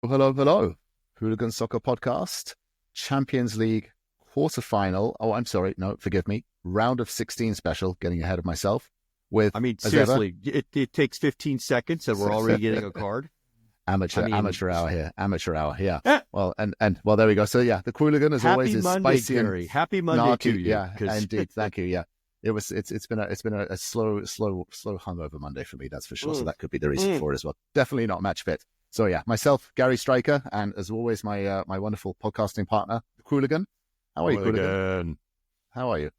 Hello, hello. Hooligan Soccer Podcast, Champions League quarterfinal. Oh, I'm sorry. No, forgive me. Round of 16 special, getting ahead of myself. With, seriously, it takes 15 seconds and we're already getting a card. Amateur hour here. Yeah. Well, and well, there we go. So yeah, the Qooligan as always is Monday, spicy. Gary. Happy Monday to you. Yeah, indeed. Thank you. Yeah. It's been a slow hungover Monday for me, that's for sure. So that could be the reason for it as well. Definitely not match fit. So yeah, myself, Gary Striker, and as always, my wonderful podcasting partner, Qooligan. How are you, Qooligan? How are you?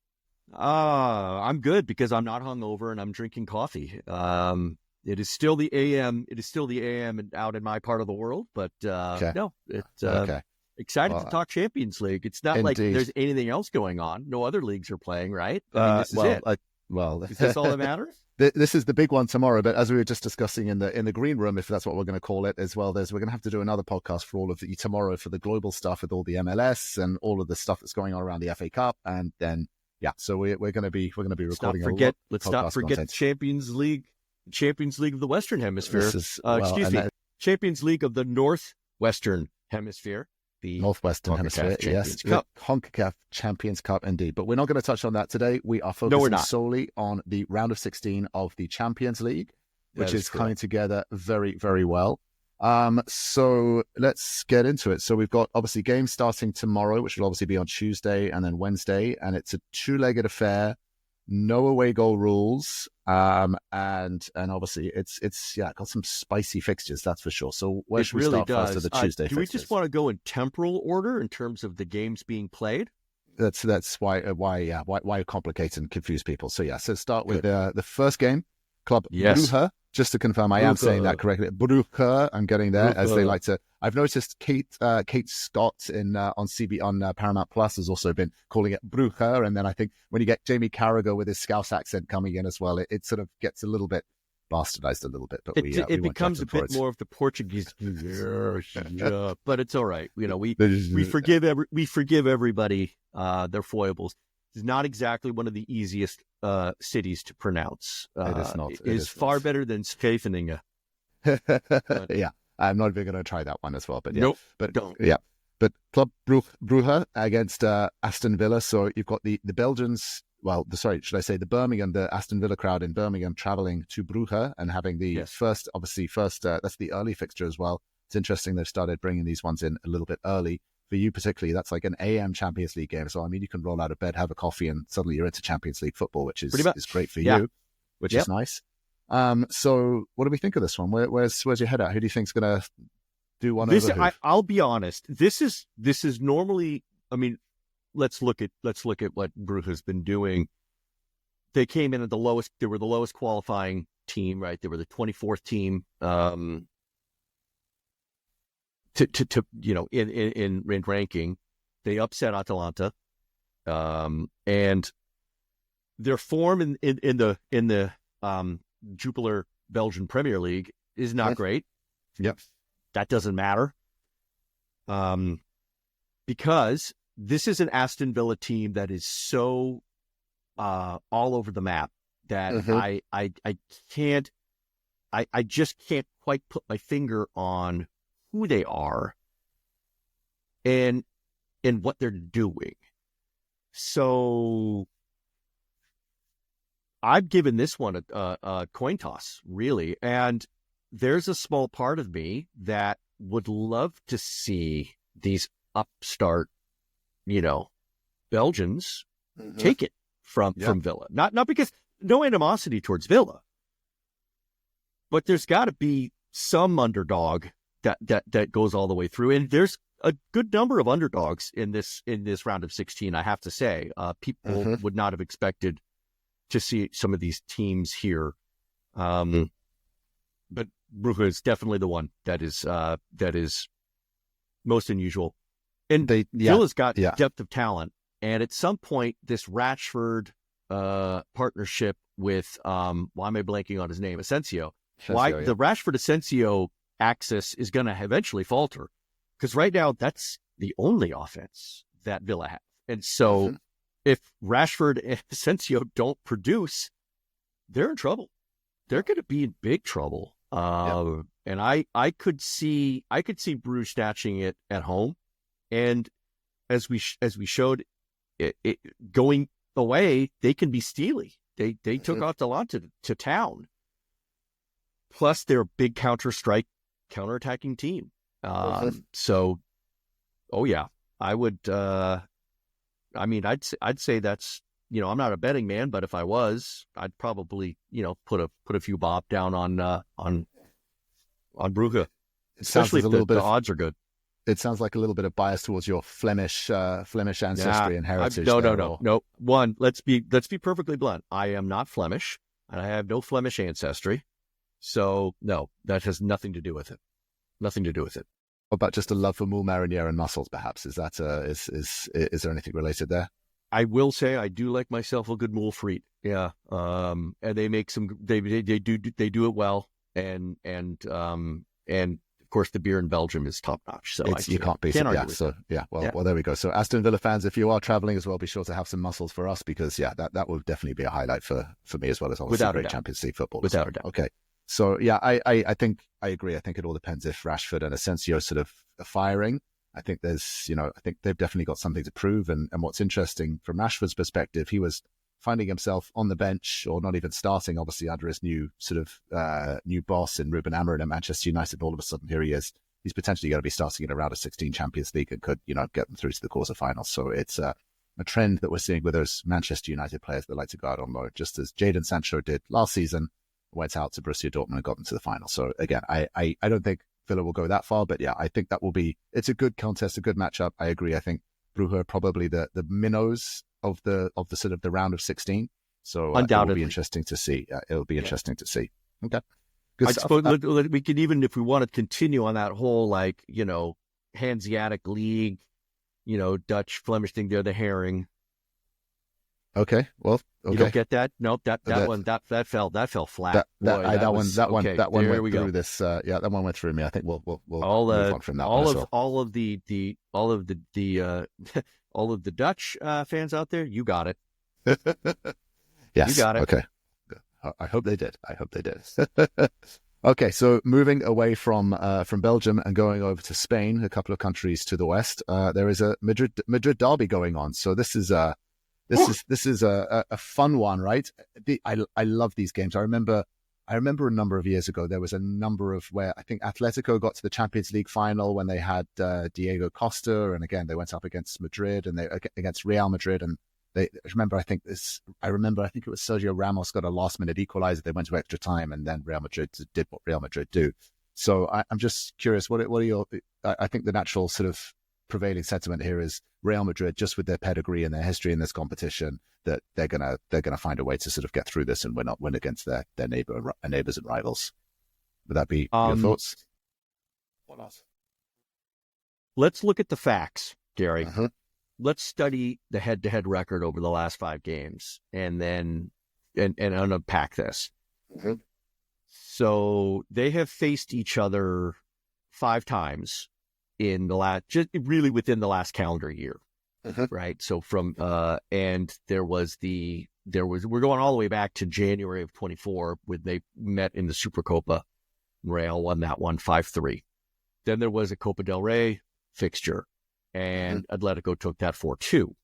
I'm good because I'm not hungover and I'm drinking coffee. It is still the AM. It is still the AM out in my part of the world, but no, it's okay. Excited to talk Champions League. It's not like there's anything else going on. No other leagues are playing, right? This is it. Is this all that matters? This is the big one tomorrow, but as we were just discussing in the green room, if that's what we're going to call it as well, we're going to have to do another podcast for all of the tomorrow for the global stuff with all the MLS and all of the stuff that's going on around the FA Cup, and then so we're going to be recording. Let's not forget the Champions League of the Western Hemisphere. Champions League of the Northwestern Hemisphere. The Northwestern Hemisphere, yes. The CONCACAF Champions Cup, indeed. But we're not going to touch on that today. We are focusing solely on the round of 16 of the Champions League, which is coming together very, very well. So let's get into it. So we've got, obviously, games starting tomorrow, which will obviously be on Tuesday and then Wednesday. And it's a two-legged affair, no away goal rules. And obviously it's got some spicy fixtures, that's for sure. So where should we start first of the Tuesday fixtures? Do we just want to go in temporal order in terms of the games being played? That's why complicate and confuse people. So so start with the first game, Club Brugge. Just to confirm, I am saying that correctly. Brugge, I'm getting there, as they like to. I've noticed Kate Scott on Paramount Plus has also been calling it Brugge, and then I think when you get Jamie Carragher with his Scouse accent coming in as well, it sort of gets a little bit bastardized a little bit. But it becomes a bit more of the Portuguese, but it's all right. We forgive everybody their foibles. It's not exactly one of the easiest cities to pronounce. It is not. It is far better than Scheveningen. Yeah, I'm not even going to try that one as well. But nope, but don't. Yeah, but Club Brugge against Aston Villa. So you've got the Belgians. Well, the Aston Villa crowd in Birmingham traveling to Brugge and having the first. That's the early fixture as well. It's interesting they've started bringing these ones in a little bit early. For you particularly, that's like an AM Champions League game. So, I mean, you can roll out of bed, have a coffee, and suddenly you're into Champions League football, which is great for you, which is nice. So what do we think of this one? Where's your head at? Who do you think's going to do one over who? I'll be honest. This is normally, I mean, let's look at what Brugge has been doing. They came in at the lowest. They were the lowest qualifying team, right? They were the 24th team. In ranking, they upset Atalanta, and their form in the Jupiler Belgian Premier League is not great. Yep, that doesn't matter, because this is an Aston Villa team that is so all over the map that I just can't quite put my finger on who they are and what they're doing. So I've given this one a coin toss, really. And there's a small part of me that would love to see these upstart, Belgians take it from Villa. Not because no animosity towards Villa, but there's got to be some underdog that goes all the way through. And there's a good number of underdogs in this round of 16, I have to say. People would not have expected to see some of these teams here. But Brugge is definitely the one that is most unusual. And Villa's got depth of talent. And at some point, this Rashford partnership with, why am I blanking on his name? Asensio. The Rashford-Asensio axis is going to eventually falter, because right now that's the only offense that Villa have. And so if Rashford and Asensio don't produce, they're in trouble. They're going to be in big trouble. And And I could see Bruges snatching it at home. And as we showed, it going away, they can be steely. They took off to town. Plus, they're a big counterattacking team. So, oh yeah, I would. I'd say that's, I'm not a betting man, but if I was, I'd probably put a few bob down on Brugge, especially if the odds are good. It sounds like a little bit of bias towards your Flemish ancestry and heritage. No. One, let's be perfectly blunt. I am not Flemish, and I have no Flemish ancestry. So no, that has nothing to do with it. Nothing to do with it. What about just a love for moule marinière and mussels? Perhaps is there anything related there? I will say I do like myself a good moule frite. Yeah, and they make some. They do it well, and of course the beer in Belgium is top notch. So you can't beat it. Yeah. So yeah. Well, there we go. So Aston Villa fans, if you are traveling as well, be sure to have some mussels for us, because that will definitely be a highlight for me as well as obviously great Champions League football. Without a doubt. Okay. So yeah, I think I agree. I think it all depends if Rashford and Asensio sort of are firing. I think I think they've definitely got something to prove. And what's interesting from Rashford's perspective, he was finding himself on the bench or not even starting, obviously under his new sort of new boss in Ruben Amorim at Manchester United. All of a sudden, here he is. He's potentially going to be starting in a round of 16 Champions League and could, get them through to the quarterfinals. So it's a trend that we're seeing with those Manchester United players that like to go out on loan, just as Jadon Sancho did last season, went out to Borussia Dortmund and got them to the final. So again, I don't think Villa will go that far, but yeah, I think it's a good contest, a good matchup. I agree. I think Brugge are probably the minnows of the sort of the round of 16. So undoubtedly, it'll be interesting to see. It'll be interesting to see. Okay. I suppose we could, even if we want to continue on that whole, Hanseatic League, Dutch, Flemish thing, they're the herring. Okay. Well, okay. You don't get that? Nope. That one fell flat. That one went through go. This. That one went through me. I think we'll move on from that one. All of the Dutch fans out there, you got it. Yes. You got it. Okay. I hope they did. Okay, so moving away from Belgium and going over to Spain, a couple of countries to the west, there is a Madrid Derby going on. So this is a fun one, right? I love these games. I remember a number of years ago there was a number of where I think Atletico got to the Champions League final when they had Diego Costa, and again they went up against Madrid and against Real Madrid, and I think it was Sergio Ramos got a last-minute equalizer. They went to extra time, and then Real Madrid did what Real Madrid do. So I'm just curious, what are your? I think the natural sort of prevailing sentiment here is Real Madrid, just with their pedigree and their history in this competition, that they're gonna find a way to sort of get through this and win against their neighbors and rivals. Would that be your thoughts? What else? Let's look at the facts, Gary. Uh-huh. Let's study the head-to-head record over the last 5 games and then unpack this. Mm-hmm. So they have faced each other 5 times in the within the last calendar year, mm-hmm. right? So and we're going all the way back to January of 24 when they met in the Supercopa. Real won that one 5-3. Then there was a Copa del Rey fixture, and Atletico took that 4-2.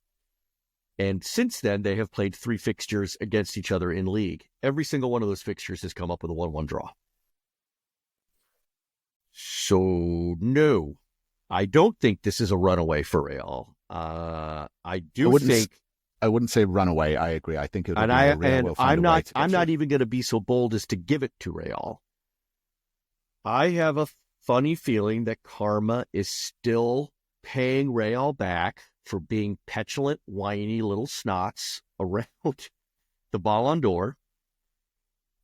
And since then, they have played 3 fixtures against each other in league. Every single one of those fixtures has come up with a 1-1 draw. So, no, I don't think this is a runaway for Real. I wouldn't say runaway. I agree. I think it would be Real. I'm not even going to be so bold as to give it to Real. I have a funny feeling that karma is still paying Real back for being petulant, whiny little snots around the Ballon d'Or.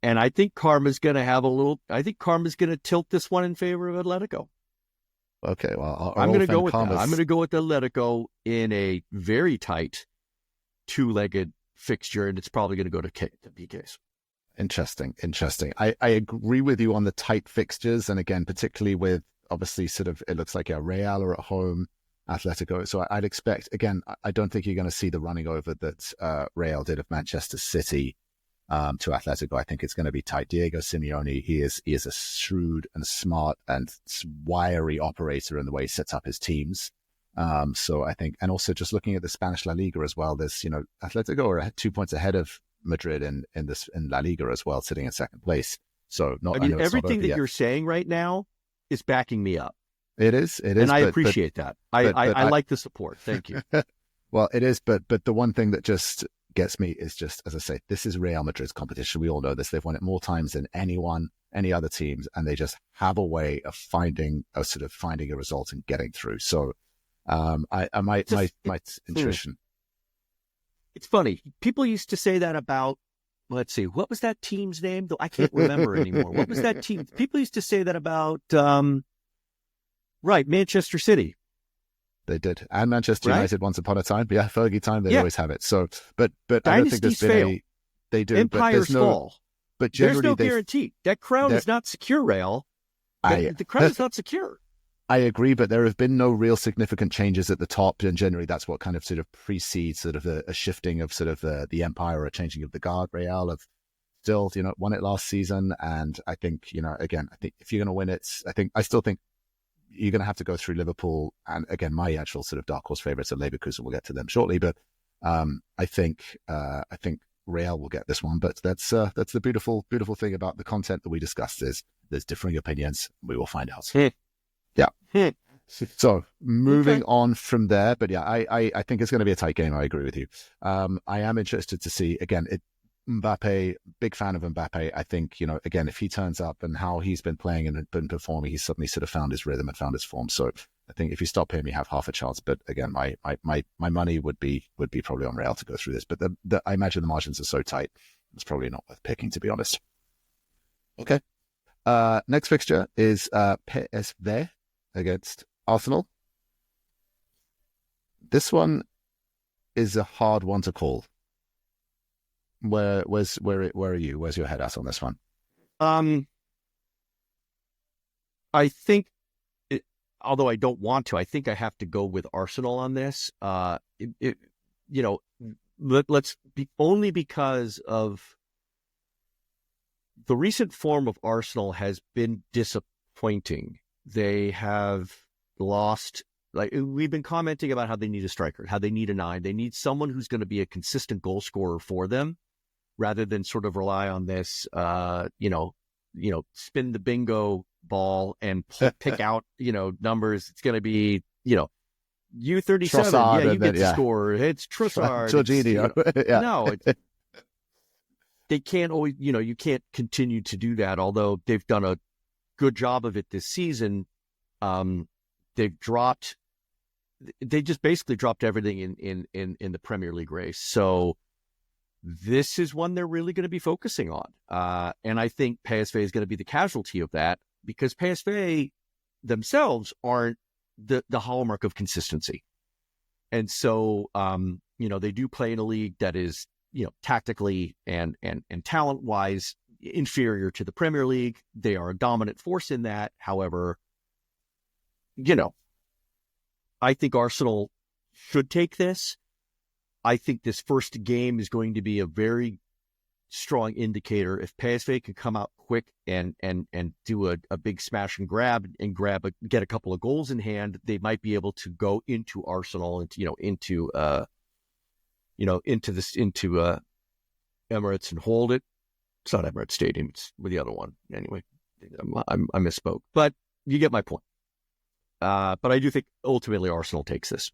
And I think karma's going to tilt this one in favor of Atletico. Okay, well, I'm going to go with that. I'm going to go with Atletico in a very tight 2-legged fixture, and it's probably going to go to PKs. Interesting. I agree with you on the tight fixtures, and again, particularly with obviously sort of, it looks like Real are at home, Atletico. So I'd expect, again, I don't think you're going to see the running over that Real did of Manchester City to Atletico. I think it's going to be tight. Diego Simeone, he is a shrewd and smart and wiry operator in the way he sets up his teams. So I think, and also just looking at the Spanish La Liga as well, there's, Atletico are 2 points ahead of Madrid in La Liga as well, sitting in second place. So everything that you're saying right now is backing me up. It is, and I appreciate that. I like the support. Thank you. Well, it is, but the one thing that just gets me is just, as I say, this is Real Madrid's competition. We all know this. They've won it more times than any other teams, and they just have a way of finding a result and getting through. So, my intuition. It's funny. People used to say that about, let's see, what was that team's name? Though I can't remember anymore. What was that team? People used to say that about, Manchester City. They did, and Manchester United once upon a time. Yeah, Fergie time. They always have it. So, but I don't think there's been they do. Empires fall. But generally, there's no guarantee. That crown is not secure, Real. The crown is not secure. I agree, but there have been no real significant changes at the top, and generally that's what kind of sort of precedes sort of a shifting of sort of the empire or a changing of the guard. Real have still, won it last season, and I think, again, I think if you're going to win it, I still think you're going to have to go through Liverpool, and again, my actual sort of dark horse favorites are Leverkusen. We'll get to them shortly, but I think Real will get this one. But that's the beautiful thing about the content that we discussed is there's differing opinions. We will find out. Yeah. So moving on from there, but yeah, I think it's going to be a tight game. I agree with you. I am interested to see again. Mbappe, big fan of Mbappe. I think, again, if he turns up and how he's been playing and been performing, he's suddenly sort of found his rhythm and found his form. So I think if you stop him, you have half a chance. But again, my money would be probably on Real to go through this. But I imagine the margins are so tight, it's probably not worth picking, to be honest. Okay. Next fixture is PSV against Arsenal. This one is a hard one to call. Where are you? Where's your head at on this one? I think, although I don't want to, I think I have to go with Arsenal on this. Let's be only because of the recent form of Arsenal has been disappointing. They have lost. Like we've been commenting about how they need a striker, how they need a 9. They need someone who's going to be a consistent goal scorer for them, rather than sort of rely on this, spin the bingo ball and pick out, numbers. It's going to be, U37. Trossard, you get to score. It's Trossard. Jorginho. They can't always, you can't continue to do that. Although they've done a good job of it this season. They just basically dropped everything in the Premier League race. So this is one they're really going to be focusing on. And I think PSV is going to be the casualty of that because PSV themselves aren't the hallmark of consistency. And so, they do play in a league that is, tactically and talent-wise inferior to the Premier League. They are a dominant force in that. However, I think Arsenal should take this. I think this first game is going to be a very strong indicator. If PSV can come out quick and do a big smash and grab get a couple of goals in hand, they might be able to go into Arsenal into Emirates and hold it. It's not Emirates Stadium; it's with the other one. Anyway, I misspoke, but you get my point. But I do think ultimately Arsenal takes this.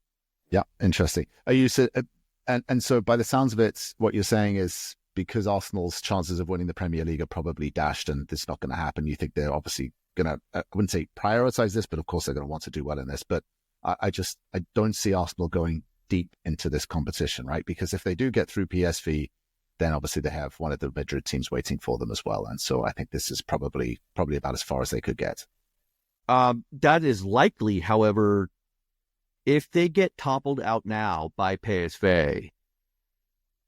Yeah, interesting. And so by the sounds of it, what you're saying is because Arsenal's chances of winning the Premier League are probably dashed and it's not going to happen, you think they're obviously going to, I wouldn't say prioritize this, but of course they're going to want to do well in this. But I don't see Arsenal going deep into this competition, right? Because if they do get through PSV, then obviously they have one of the Madrid teams waiting for them as well. And so I think this is probably about as far as they could get. That is likely. However, if they get toppled out now by PSV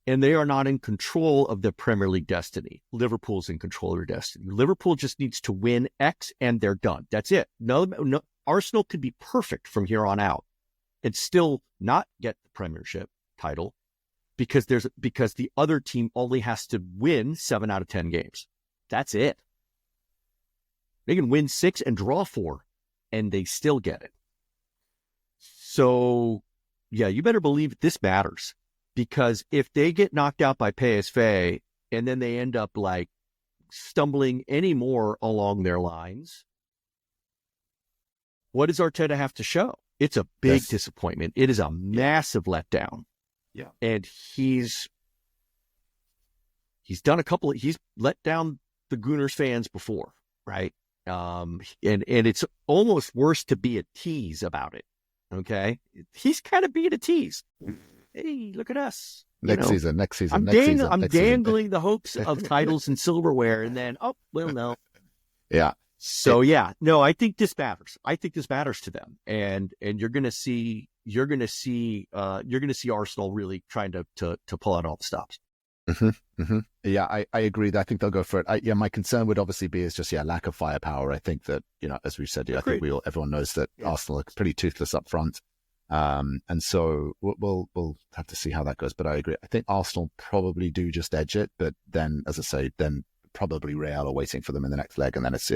and they are not in control of their Premier League destiny, Liverpool's in control of their destiny. Liverpool just needs to win X and they're done. That's it. No, Arsenal could be perfect from here on out and still not get the Premiership title, because the other team only has to win 7 out of 10 games. That's it. They can win 6 and draw 4, and they still get it. So, yeah, you better believe this matters, because if they get knocked out by PSV and then they end up like stumbling any more along their lines, what does Arteta have to show? It's a big disappointment. It is a massive letdown. Yeah. And he's let down the Gunners fans before, right? And it's almost worse to be a tease about it. Okay. He's kind of being a tease. Hey, look at us. Next season. I'm dangling the hopes of titles and silverware, and then, no. Yeah. So no, I think this matters. I think this matters to them, and you're gonna see Arsenal really trying to pull out all the stops. Mm-hmm, mm-hmm. Yeah, I agree. I think they'll go for it. My concern would obviously be is just lack of firepower. I think that as we've said, I think everyone knows that Arsenal are pretty toothless up front, and so we'll have to see how that goes. But I agree. I think Arsenal probably do just edge it, but then, as I say, then probably Real are waiting for them in the next leg, and then it's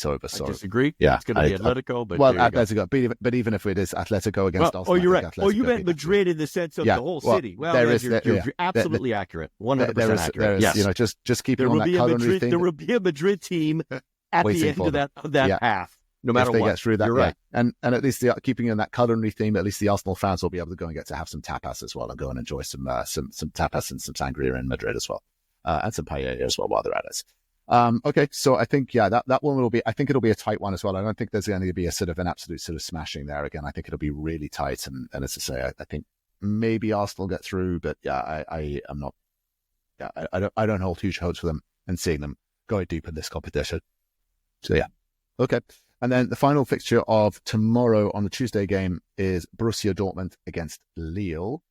over. So I disagree. Yeah, it's going to be Atletico, but Atletico. But even if it is Atletico against Arsenal, you're right. You meant Madrid in the sense of the whole city. Well, you're absolutely accurate. 100% accurate. Yes. Just keeping on that culinary thing. There will be a Madrid team at the end of that path, no matter if they what. get through that. You're right. And at least keeping in that culinary theme, at least the Arsenal fans will be able to go and get to have some tapas as well, and go and enjoy some tapas and some sangria in Madrid as well, and some paella as well while they're at us. Okay, so I think that one will be. I think it'll be a tight one as well. I don't think there's going to be a sort of an absolute sort of smashing there again. I think it'll be really tight, and as I say, I think maybe Arsenal get through, but I am not. Yeah, I don't hold huge hopes for them and seeing them going deep in this competition. So okay. And then the final fixture of tomorrow on the Tuesday game is Borussia Dortmund against Lille.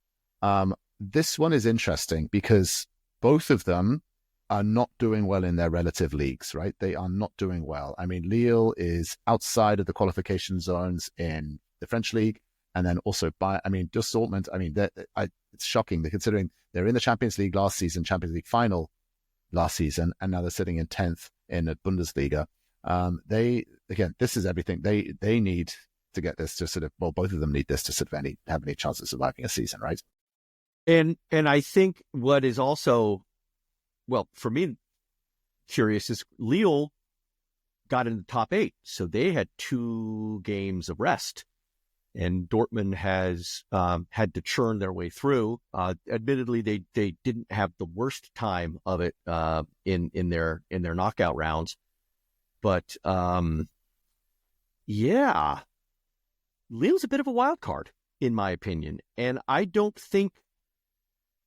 This one is interesting because both of them are not doing well in their relative leagues, right? They are not doing well. I mean, Lille is outside of the qualification zones in the French league, and then also just Dortmund. I mean, it's shocking considering they're in the Champions League last season, Champions League final last season, and now they're sitting in 10th in the Bundesliga. This is everything. They need to get this to sort of, both of them need this to sort of have any chance of surviving a season, right? And I think what is also, for me, curious is Lille got in the top 8, so they had 2 games of rest, and Dortmund has had to churn their way through. Admittedly, they didn't have the worst time of it in their knockout rounds, but Lille's a bit of a wild card in my opinion, and I don't think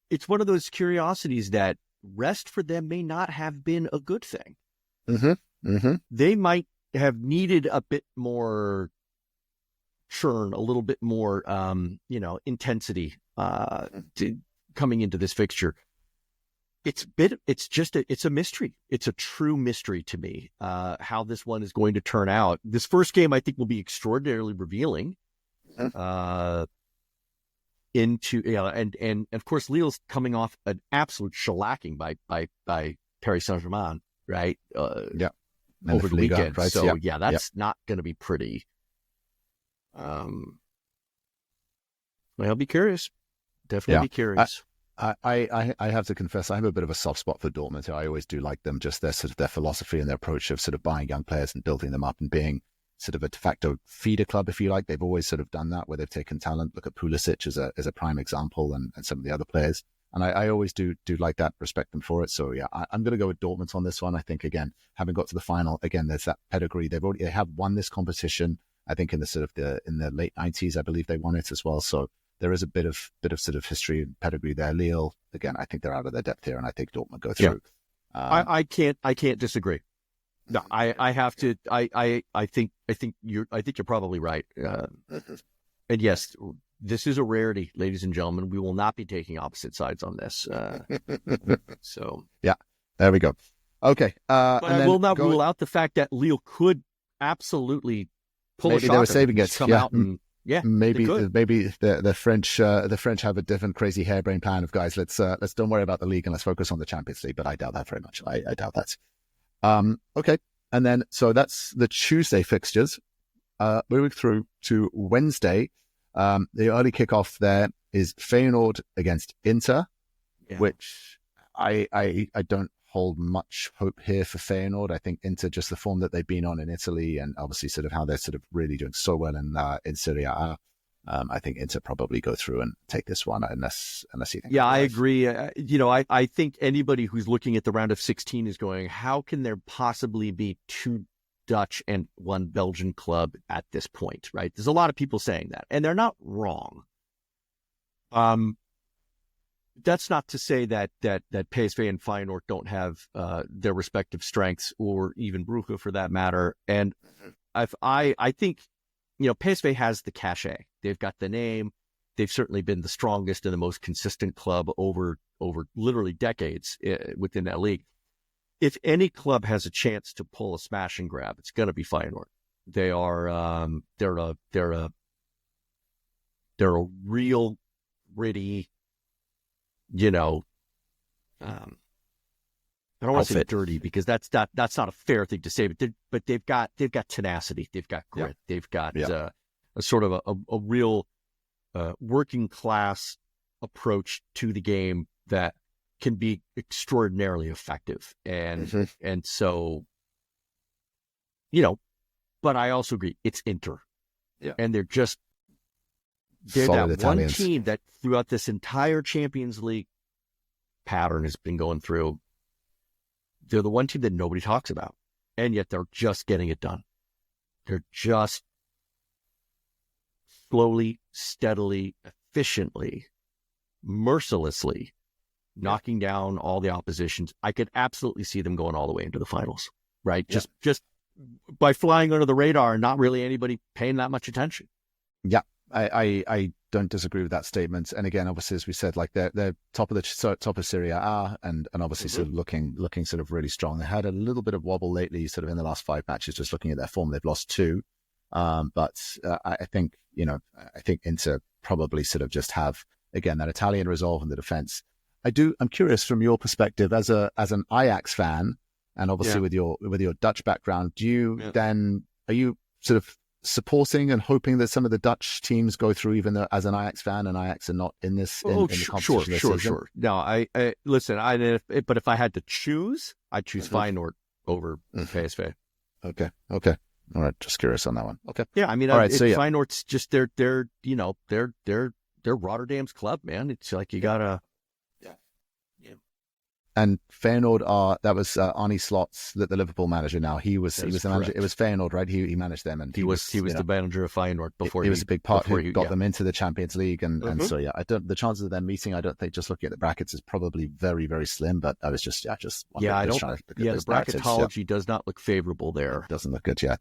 it's one of those curiosities that rest for them may not have been a good thing. Mm-hmm. Mm-hmm. They might have needed a bit more churn, a little bit more, intensity coming into this fixture. It's a mystery. It's a true mystery to me, how this one is going to turn out. This first game, I think, will be extraordinarily revealing. And of course, Lille's coming off an absolute shellacking by Paris Saint-Germain, right? Over the weekend. Right? So that's not going to be pretty. I'll be curious. Definitely be curious. I have to confess, I have a bit of a soft spot for Dortmund. I always do like them, just their philosophy and their approach of sort of buying young players and building them up and being sort of a de facto feeder club, if you like. They've always sort of done that, where they've taken talent. Look at Pulisic as a prime example, and some of the other players. And I always do like that, respect them for it. So I'm going to go with Dortmund on this one. I think, again, having got to the final, again, there's that pedigree. They have won this competition. I think in the late 90s, I believe they won it as well. So there is a bit of sort of history and pedigree there. Lille, again, I think they're out of their depth here, and I think Dortmund go through. I can't disagree. No, I have to. I think you're probably right. And yes, this is a rarity, ladies and gentlemen. We will not be taking opposite sides on this. So there we go. Okay, but I will not rule out the fact that Lille could absolutely pull a shocker. They were saving it. Come out and Yeah, maybe the French have a different crazy harebrained plan of, guys, let's don't worry about the league and let's focus on the Champions League. But I doubt that very much. I doubt that. Okay, and then so that's the Tuesday fixtures. Moving through to Wednesday, the early kickoff there is Feyenoord against Inter, which I don't hold much hope here for Feyenoord. I think Inter, just the form that they've been on in Italy, and obviously sort of how they're sort of really doing so well in Serie A. I think Inter probably go through and take this one unless you think. Yeah, I agree. I think anybody who's looking at the round of 16 is going, how can there possibly be two Dutch and one Belgian club at this point, right? There's a lot of people saying that, and they're not wrong. That's not to say that PSV and Feyenoord don't have their respective strengths, or even Brugge for that matter. And I think, PSV has the cachet. They've got the name. They've certainly been the strongest and the most consistent club over literally decades within that league. If any club has a chance to pull a smash and grab, it's going to be Feyenoord. They are they're a real gritty, I don't want to say dirty, because that's not a fair thing to say, but they've got tenacity, they've got grit, they've got a sort of a real working class approach to the game that can be extraordinarily effective. And and so, but I also agree, it's Inter. Yeah. And they're solid that Italians. One team that throughout this entire Champions League pattern has been going through. They're the one team that nobody talks about, and yet they're just getting it done. They're just slowly, steadily, efficiently, mercilessly knocking down all the oppositions. I could absolutely see them going all the way into the finals, right? Yeah. Just by flying under the radar and not really anybody paying that much attention. Yeah, I don't disagree with that statement. And again, obviously, as we said, like they're top of Serie A, and obviously sort of looking sort of really strong. They had a little bit of wobble lately, sort of in the last 5 matches. Just looking at their form, they've lost 2. But I think Inter probably sort of just have, again, that Italian resolve in the defense. I'm curious from your perspective as an Ajax fan, and obviously with your Dutch background, are you sort of supporting and hoping that some of the Dutch teams go through, even though as an Ajax fan and Ajax are not in this in the competition? Sure. No, I listen. But if I had to choose, I'd choose Feyenoord over PSV. Okay. All right. Just curious on that one. Okay. Yeah, I mean, all right, Feyenoord's just they're Rotterdam's club, man. It's like you gotta. And Feyenoord that was Arne Slot's the Liverpool manager now. He was the manager. It was Feyenoord, right? He managed them, and he was the manager of Feyenoord before he was a big part who got them into the Champions League, and so the chances of them meeting, I don't think, just looking at the brackets, is probably very, very slim. But I was just the bracketology does not look favorable there. It doesn't look good. Yeah.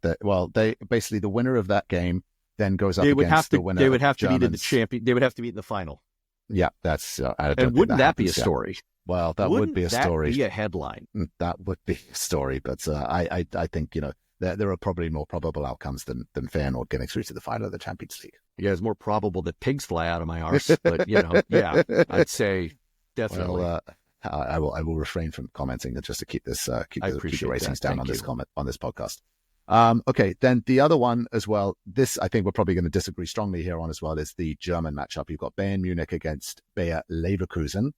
They basically, the winner of that game then goes up against the winner. They would have to meet in the champion. They would have to meet in the final. Yeah, that's. And wouldn't that be a story? Well, that would be a story. That be a headline? That would be a story, but I think there are probably more probable outcomes than Feyenoord getting through to the final of the Champions League. Yeah, it's more probable that pigs fly out of my arse, but I'd say definitely. Well, I will refrain from commenting just to keep the ratings down on this podcast. Okay, then the other one as well. This, I think we're probably going to disagree strongly here on as well, is the German matchup. You've got Bayern Munich against Bayer Leverkusen.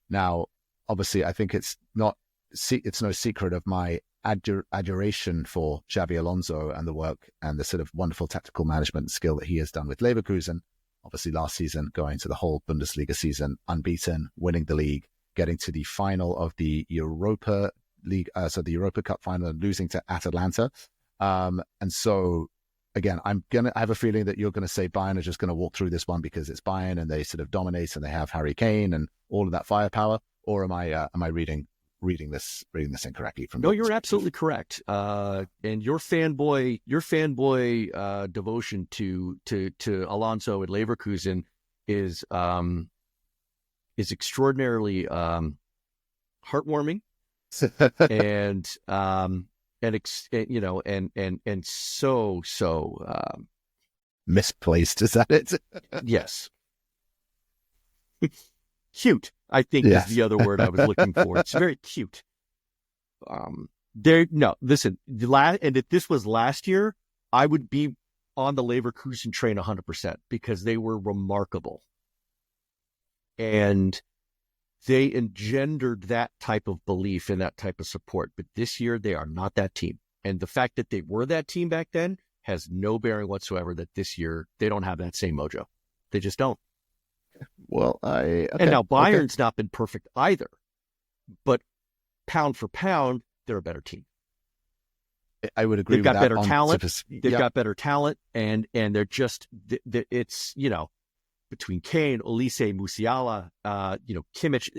Now, obviously, I think it's no secret of my adoration for Xabi Alonso and the work and the sort of wonderful tactical management skill that he has done with Leverkusen. Obviously, last season, going to the whole Bundesliga season, unbeaten, winning the league, getting to the final of the Europa League, so the Europa Cup final, and losing to Atalanta. And so, again, I have a feeling that you're going to say Bayern are just going to walk through this one because it's Bayern and they sort of dominate and they have Harry Kane and all of that firepower. Or am I reading this incorrectly? No, you're absolutely correct. And your fanboy devotion to Alonso at Leverkusen is extraordinarily heartwarming and so misplaced. Is that it? Yes. Cute, I think, is the other word I was looking for. It's very cute. Listen, and if this was last year, I would be on the Leverkusen train 100% because they were remarkable. And they engendered that type of belief and that type of support. But this year, they are not that team. And the fact that they were that team back then has no bearing whatsoever that this year they don't have that same mojo. They just don't. Well, and now Bayern's not been perfect either. But pound for pound, they're a better team. I would agree. They've got better talent. They've got better talent, and they're just it's between Kane, Olise, Musiala, Kimmich,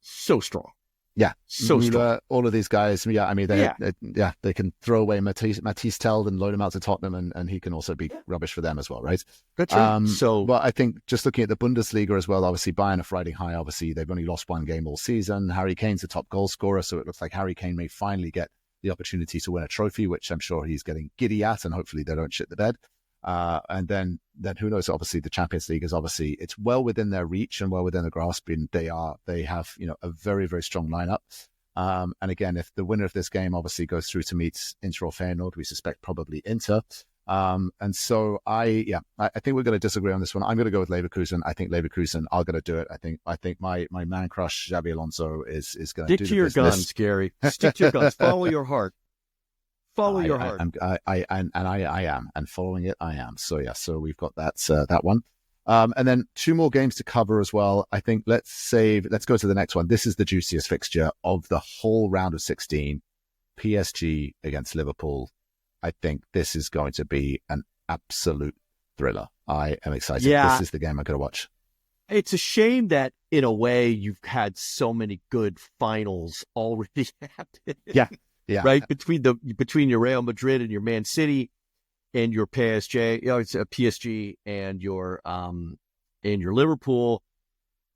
so strong. Yeah, so strong. All of these guys. Yeah, I mean, they can throw away Matisse Teld and load him out to Tottenham, and he can also be rubbish for them as well, right? That's right. But I think just looking at the Bundesliga as well, obviously Bayern are riding high. Obviously, they've only lost one game all season. Harry Kane's the top goal scorer, so it looks like Harry Kane may finally get the opportunity to win a trophy, which I'm sure he's getting giddy at, and hopefully they don't shit the bed. And then who knows? Obviously, the Champions League is it's well within their reach and well within their grasp. And they have a very, very strong lineup. And again, if the winner of this game obviously goes through to meet Inter or Feyenoord, we suspect probably Inter. And so I think we're going to disagree on this one. I'm going to go with Leverkusen. I think Leverkusen are going to do it. I think my man crush Xabi Alonso is going to do Stick to your guns, Gary. Stick to your guns. Follow your heart. Follow your heart. I am, and following it, I am. So we've got that one. And then two more games to cover as well. I think let's go to the next one. This is the juiciest fixture of the whole round of 16. PSG against Liverpool. I think this is going to be an absolute thriller. I am excited. Yeah. This is the game I'm going to watch. It's a shame that, in a way, you've had so many good finals already happen. Yeah. Right? Between your Real Madrid and your Man City and your PSG, it's a PSG and your Liverpool.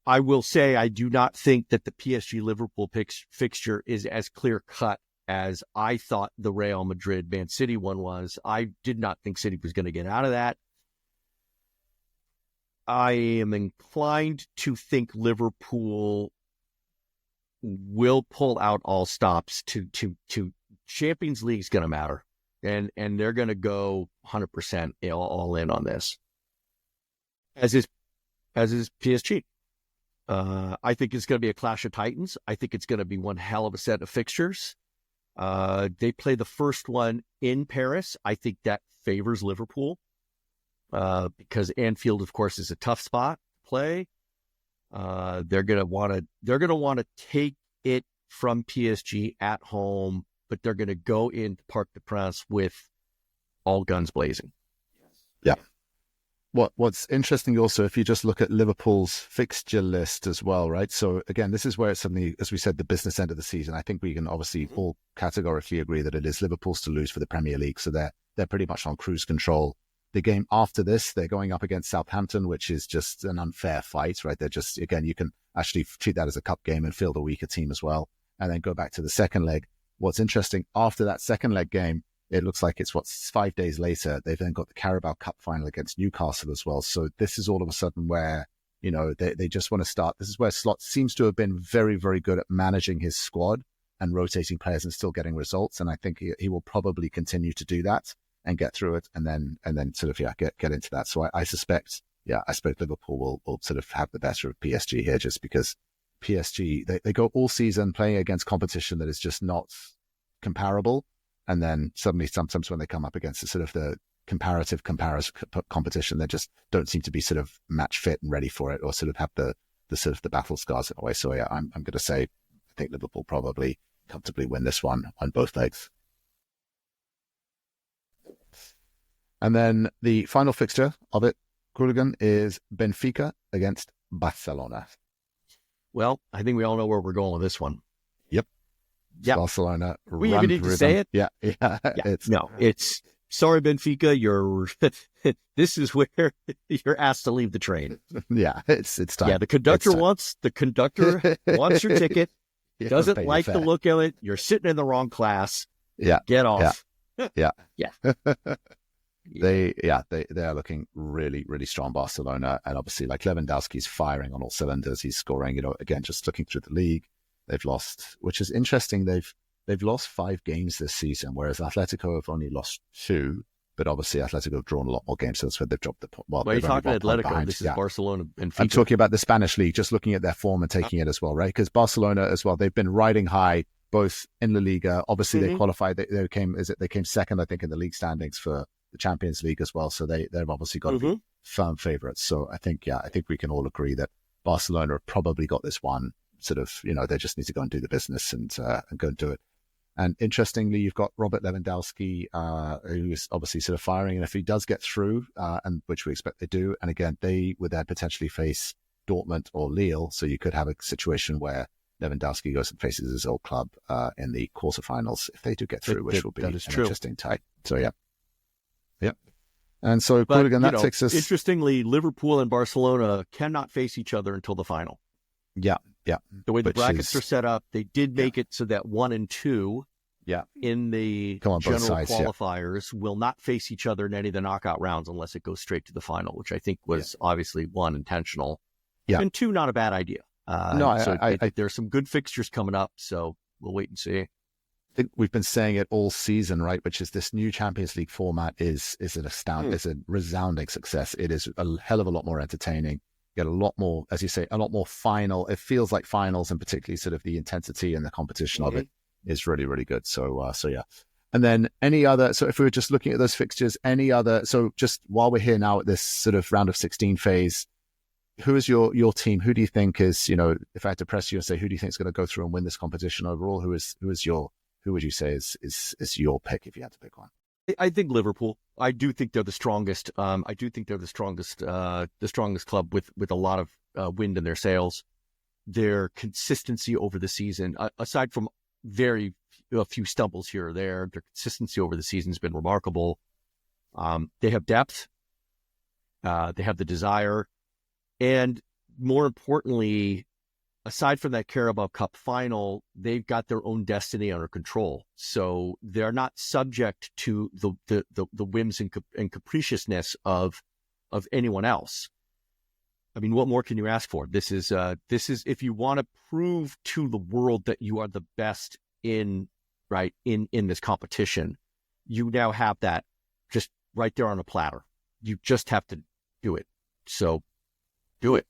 I will say I do not think that the PSG Liverpool fixture is as clear cut as I thought the Real Madrid Man City one was. I did not think City was going to get out of that. I am inclined to think Liverpool will pull out all stops to Champions League is going to matter, and they're going to go 100% all in on this. As is PSG. I think it's going to be a clash of titans. I think it's going to be one hell of a set of fixtures. They play the first one in Paris. I think that favors Liverpool because Anfield, of course, is a tough spot to play. They're gonna want to take it from PSG at home, but they're gonna go into Parc des Princes with all guns blazing. Yeah. What's interesting also, if you just look at Liverpool's fixture list as well, right? So again, this is where it's suddenly, as we said, the business end of the season. I think we can obviously all categorically agree that it is Liverpool's to lose for the Premier League. So they're pretty much on cruise control. The game after this, they're going up against Southampton, which is just an unfair fight, right? They're just, again, you can actually treat that as a cup game and field a weaker team as well. And then go back to the second leg. What's interesting, after that second leg game, it looks like it's 5 days later. They've then got the Carabao Cup final against Newcastle as well. So this is all of a sudden where, they just want to start. This is where Slot seems to have been very, very good at managing his squad and rotating players and still getting results. And I think he will probably continue to do that and get through it and then sort of, get into that. So I suspect Liverpool will sort of have the better of PSG here just because PSG, they go all season playing against competition that is just not comparable. And then suddenly, sometimes when they come up against the sort of the comparative competition, they just don't seem to be sort of match fit and ready for it, or sort of have the sort of the battle scars in a way. So yeah, I'm going to say I think Liverpool probably comfortably win this one on both legs. And then the final fixture of it, Qooligan, is Benfica against Barcelona. Well, I think we all know where we're going with this one. Yeah, Barcelona. We even need to say it. Yeah. It's sorry, Benfica. This is where you're asked to leave the train. Yeah, it's time. Yeah, the conductor wants your ticket. Doesn't like the look of it. You're sitting in the wrong class. Yeah, get off. Yeah. They are looking really, really strong, Barcelona. And obviously, like, Lewandowski's firing on all cylinders. He's scoring, again, just looking through the league, they've lost, which is interesting. They've lost 5 games this season, whereas Atletico have only lost 2. But obviously, Atletico have drawn a lot more games, so that's where they've dropped the point. Well, you're talking about Atletico. This is Barcelona and FIFA. I'm talking about the Spanish league, just looking at their form and taking it as well, right? Because Barcelona as well, they've been riding high, both in La Liga. Obviously, they qualified. They came second, I think, in the league standings for the Champions League as well. So they've obviously got to be firm favourites. So I think we can all agree that Barcelona have probably got this one. Sort of, they just need to go and do the business and go and do it. And interestingly, you've got Robert Lewandowski, who is obviously sort of firing. And if he does get through, and which we expect they do, and again, they would then potentially face Dortmund or Lille. So you could have a situation where Lewandowski goes and faces his old club in the quarterfinals if they do get through, which will be an interesting tie. So, yeah. And so, Qooligan, that takes us... Interestingly, Liverpool and Barcelona cannot face each other until the final. Yeah. The way the brackets are set up, they did make it so that 1 and 2 in the general qualifiers will not face each other in any of the knockout rounds unless it goes straight to the final, which I think was obviously 1, intentional. And 2, not a bad idea. There's some good fixtures coming up, so we'll wait and see. I think we've been saying it all season, right? Which is this new Champions League format is a resounding success. It is a hell of a lot more entertaining. Get a lot more, as you say, a lot more final. It feels like finals, and particularly sort of the intensity and the competition of it is really, really good. So yeah. And then any other, so if we were just looking at those fixtures, so just while we're here now at this sort of round of 16 phase, who is your team? Who do you think is, if I had to press you and say, who do you think is going to go through and win this competition overall? Who would you say is your pick if you had to pick one? I think Liverpool. I do think they're the strongest. I do think they're the strongest club with a lot of wind in their sails. Their consistency over the season, aside from a few stumbles here or there, their consistency over the season has been remarkable. They have depth. They have the desire, and more importantly, aside from that Carabao Cup final, they've got their own destiny under control. So they're not subject to the whims and capriciousness of anyone else. I mean, what more can you ask for? This is if you want to prove to the world that you are the best in this competition, you now have that just right there on a platter. You just have to do it. So do it.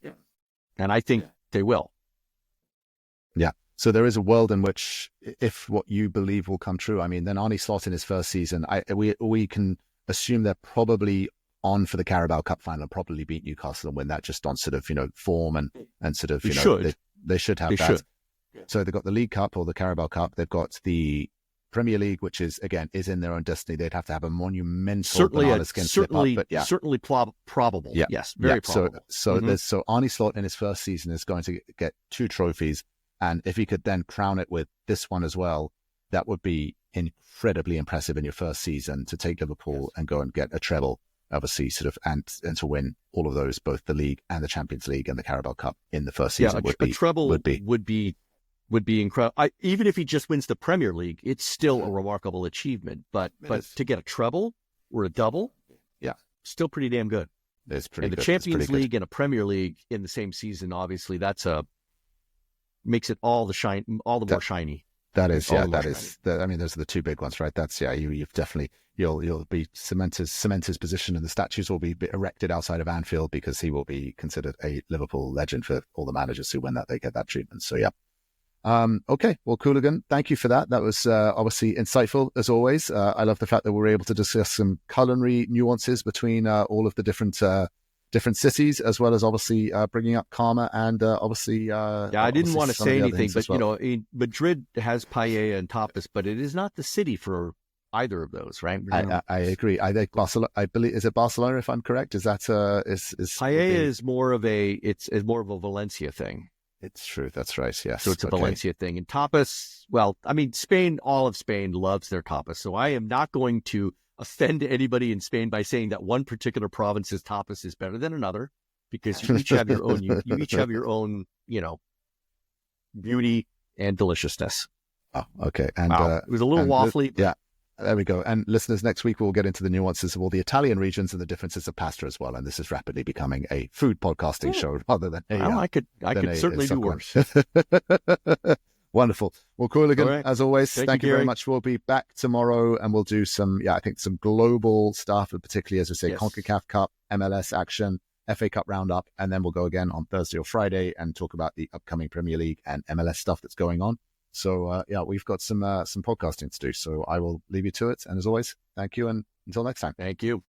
Yeah. And I think they will. Yeah. So there is a world in which, if what you believe will come true, I mean, then Arne Slot in his first season, we can assume they're probably on for the Carabao Cup final, probably beat Newcastle and win that, just on sort of, form and sort of, they should have that. Yeah. So they've got the League Cup or the Carabao Cup. They've got the Premier League, which is in their own destiny. They'd have to have a monumental certainly probable. Yeah. Yes, very probable. So Arne Slot in his first season is going to get 2 trophies, and if he could then crown it with this one as well, that would be incredibly impressive in your first season to take Liverpool and go and get a treble, obviously, sort of, and to win all of those, both the league and the Champions League and the Carabao Cup in the first season. A treble would be incredible. Even if he just wins the Premier League, it's still a remarkable achievement. But to get a treble or a double, still pretty damn good. It's pretty and good. The Champions League and a Premier League in the same season, obviously, makes it all the more shiny. That is, I mean, those are the 2 big ones, right? That's, you've definitely, you'll be cement his position, and the statues will be erected outside of Anfield because he will be considered a Liverpool legend for all the managers who win that, they get that treatment. So, yeah. Okay, well, Qooligan, thank you for that. That was obviously insightful as always. I love the fact that we were able to discuss some culinary nuances between all of the different cities, as well as obviously bringing up Karma and obviously. I didn't want to say anything, but Madrid has paella and tapas, but it is not the city for either of those, right? I agree. I think Barcelona. I believe, is it Barcelona? If I'm correct, is that is paella is more of a Valencia thing. It's true. That's right. Yes. So it's a Valencia thing. And tapas, well, I mean, all of Spain loves their tapas. So I am not going to offend anybody in Spain by saying that one particular province's tapas is better than another, because you each have your own, beauty and deliciousness. Oh, okay. And it was a little waffly. There we go. And listeners, next week we'll get into the nuances of all the Italian regions and the differences of pasta as well. And this is rapidly becoming a food podcasting show rather than I could certainly do worse. Wonderful. Well, Qooligan, right. As always, thank you very Gary. much. We'll be back tomorrow and we'll do some global stuff, particularly, as we say, Yes. CONCACAF Cup, MLS action, FA Cup roundup, and then we'll go again on Thursday or Friday and talk about the upcoming Premier League and MLS stuff that's going on. So, we've got some podcasting to do. So I will leave you to it. And as always, thank you. And until next time. Thank you.